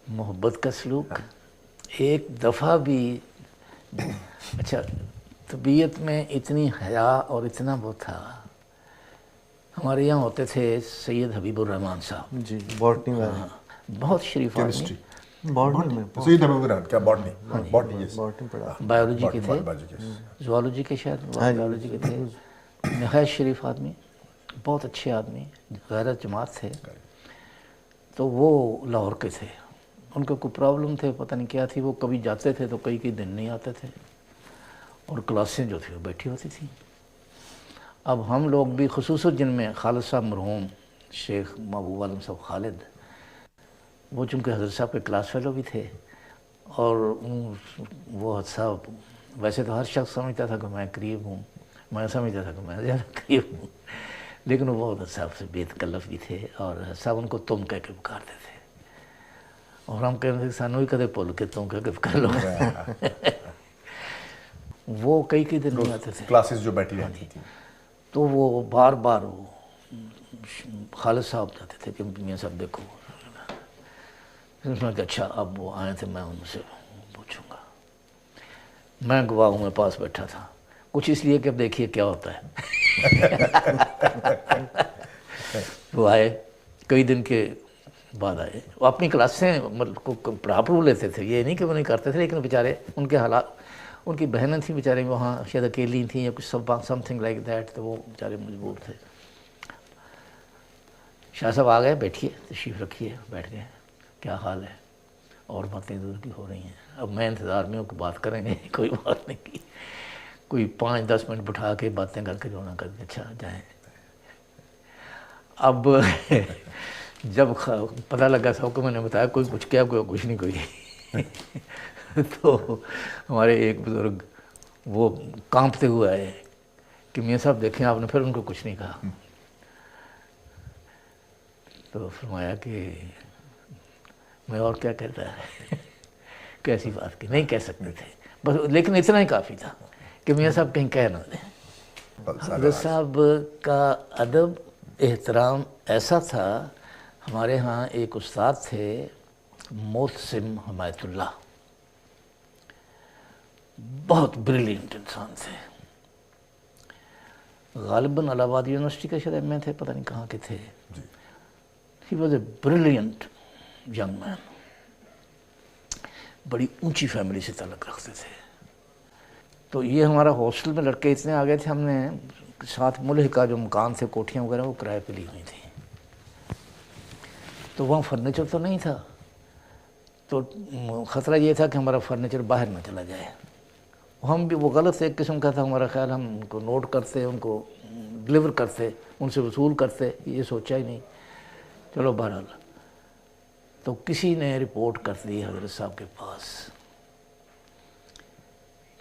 محبت کا سلوک ایک دفعہ بھی اچھا طبیعت میں اتنی حیا اور اتنا وہ تھا. ہمارے یہاں ہوتے تھے سید حبیب الرحمان صاحب جی باٹنی والے, بہت شریف آدمی. باٹنی میں سید حبیب الرحمان کیا باٹنی باٹنی پڑھا, بایولوجی کے تھے, زوالوجی کے شاید بایولوجی کے تھے. نہایت شریف آدمی, بہت اچھے آدمی, غیرت جماعت تھے. تو وہ لاہور کے تھے. ان کو کوئی پرابلم تھے, پتہ نہیں کیا تھی, وہ کبھی جاتے تھے تو کئی دن نہیں آتے تھے, اور کلاسیں جو تھی وہ بیٹھی ہوتی تھیں. اب ہم لوگ بھی خصوصاً جن میں خالد صاحب مرحوم شیخ محبوب عالم صاحب خالد, وہ چونکہ حضرت صاحب کے کلاس فیلو بھی تھے, اور وہ حضرت صاحب ویسے تو ہر شخص سمجھتا تھا کہ میں قریب ہوں, میں سمجھتا تھا کہ میں زیادہ قریب ہوں, لیکن وہ حضرت صاحب سے بے تکلف بھی تھے, اور حضرت صاحب ان کو تم کہہ کے پکارتے تھے, اور ہم کہتے تھے سانو ہی کدے بھول کے تم کہہ کے پکار لو. وہ کئی دن نہیں آتے تھے کلاسز جو بیٹھی رہتی تھی. تو وہ بار بار وہ خالد صاحب جاتے تھے کہ میاں صاحب دیکھو. پھر اس نے کہا اچھا اب وہ آئے تھے, میں ان سے پوچھوں گا. میں گواہ ہوں, میں پاس بیٹھا تھا, کچھ اس لیے کہ اب دیکھیے کیا ہوتا ہے. وہ آئے, کئی دن کے بعد آئے. وہ اپنی کلاسیں پڑھا لیتے تھے, یہ نہیں کہ وہ نہیں کرتے تھے, لیکن بیچارے ان کے حالات, ان کی بہنیں تھیں بیچارے وہاں شاید اکیلی تھیں یا کچھ سم تھنگ لائک دیٹ, تو وہ بیچارے مجبور تھے. شاہ صاحب آ گئے, بیٹھیے تشریف رکھیے, بیٹھ گئے. کیا حال ہے, اور باتیں دور کی ہو رہی ہیں. اب میں انتظار میں ہوں کہ بات کریں گے, کوئی بات نہیں کی, کوئی 5-10 منٹ بٹھا کے باتیں کر کے رونا کر کے اچھا جائیں. اب جب پتہ لگا سب کو, میں نے بتایا کوئی کچھ کیا, کوئی کچھ نہیں کوئی. تو ہمارے ایک بزرگ وہ کانپتے ہوئے آئے کہ میاں صاحب دیکھیں آپ نے, پھر ان کو کچھ نہیں کہا. تو فرمایا کہ میں اور کیا کہتا ہے, کیسی بات کی, نہیں کہہ سکتے تھے بس, لیکن اتنا ہی کافی تھا کہ میاں صاحب کہیں کہہ نہ دیں. حضرت صاحب کا ادب احترام ایسا تھا. ہمارے ہاں ایک استاد تھے محسن حمایت اللہ, بہت بریلینٹ انسان تھے. غالباً الہ آباد یونیورسٹی کے شاید میں تھے, پتہ نہیں کہاں کے تھے. He was a brilliant young man. بڑی اونچی فیملی سے تعلق رکھتے تھے. تو یہ ہمارا ہاسٹل میں لڑکے اتنے آ گئے تھے, ہم نے ساتھ ملح کا جو مکان تھے, کوٹھیاں وغیرہ, وہ کرائے پہ لی ہوئی تھیں. تو وہاں فرنیچر تو نہیں تھا, تو خطرہ یہ تھا کہ ہمارا فرنیچر باہر نہ چلا جائے. ہم بھی, وہ غلط ایک قسم کا تھا ہمارا خیال, ہم ان کو نوٹ کرتے, ان کو ڈلیور کرتے, ان سے وصول کرتے, یہ سوچا ہی نہیں. چلو بہرحال, تو کسی نے رپورٹ کر دی حضرت صاحب کے پاس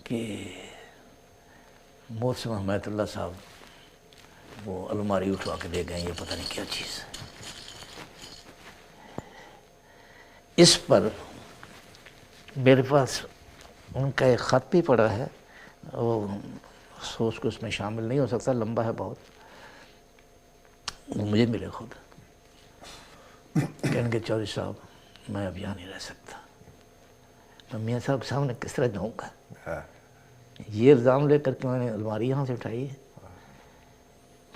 کہ محسن حمایت اللہ صاحب وہ الماری اٹھوا کے لے گئے, یہ پتہ نہیں کیا چیز. اس پر میرے پاس ان کا ایک خط بھی پڑا ہے, وہ افسوس کو اس میں شامل نہیں ہو سکتا, لمبا ہے بہت. وہ مجھے ملے خود, کہنے کہ چودھری صاحب میں اب یہاں نہیں رہ سکتا. میں میاں صاحب کے سامنے کس طرح جاؤں گا, یہ الزام لے کر کے میں نے الماری یہاں سے اٹھائی ہے,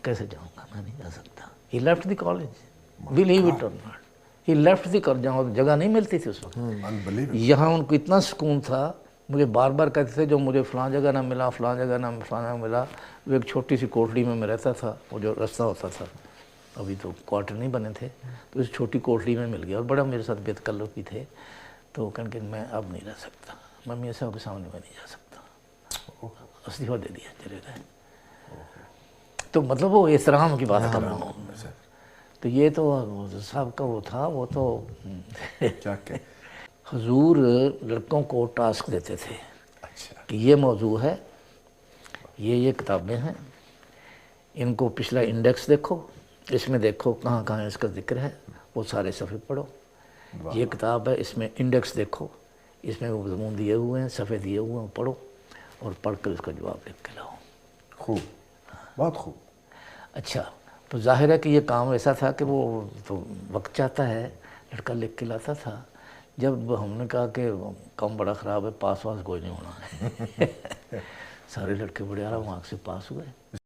کیسے جاؤں گا, میں نہیں جا سکتا. He left the college, believe it or not. He left the college, جہاں جگہ نہیں ملتی تھی اس وقت. یہاں ان کو اتنا سکون تھا, مجھے بار بار کہتے تھے جو مجھے فلاں جگہ نہ ملا, فلاں جگہ نہ فلاں جگہ ملا. وہ ایک چھوٹی سی کوٹڑی میں رہتا تھا, وہ جو رستہ ہوتا تھا, ابھی تو کوارٹر نہیں بنے تھے, تو اس چھوٹی کوٹڑی میں مل گیا, اور بڑا میرے ساتھ بے تکلف بھی تھے. تو وہ کہنے کہ میں اب نہیں رہ سکتا, میں میاں صاحب کے سامنے میں نہیں جا سکتا, استعفیٰ دے دیا, چلے گئے. تو مطلب وہ احترام کی بات کر رہا ہوں. تو یہ تو صاحب کا وہ تھا, وہ تو حضور لڑکوں کو ٹاسک دیتے تھے کہ یہ موضوع ہے, یہ کتابیں ہیں, ان کو پچھلا انڈیکس دیکھو, اس میں دیکھو کہاں کہاں اس کا ذکر ہے, وہ سارے صفحے پڑھو. یہ کتاب ہے, اس میں انڈیکس دیکھو, اس میں وہ مضمون دیے ہوئے ہیں, صفحے دیے ہوئے ہیں, پڑھو, اور پڑھ کر اس کا جواب لکھ کے لاؤ. خوب, بہت خوب. اچھا, تو ظاہر ہے کہ یہ کام ایسا تھا کہ وہ تو وقت چاہتا ہے, لڑکا لکھ کے لاتا تھا, جب ہم نے کہا کہ کام بڑا خراب ہے، پاس واس کوئی نہیں ہونا ہے، سارے لڑکے بڑے آرام مارکس سے پاس ہوئے.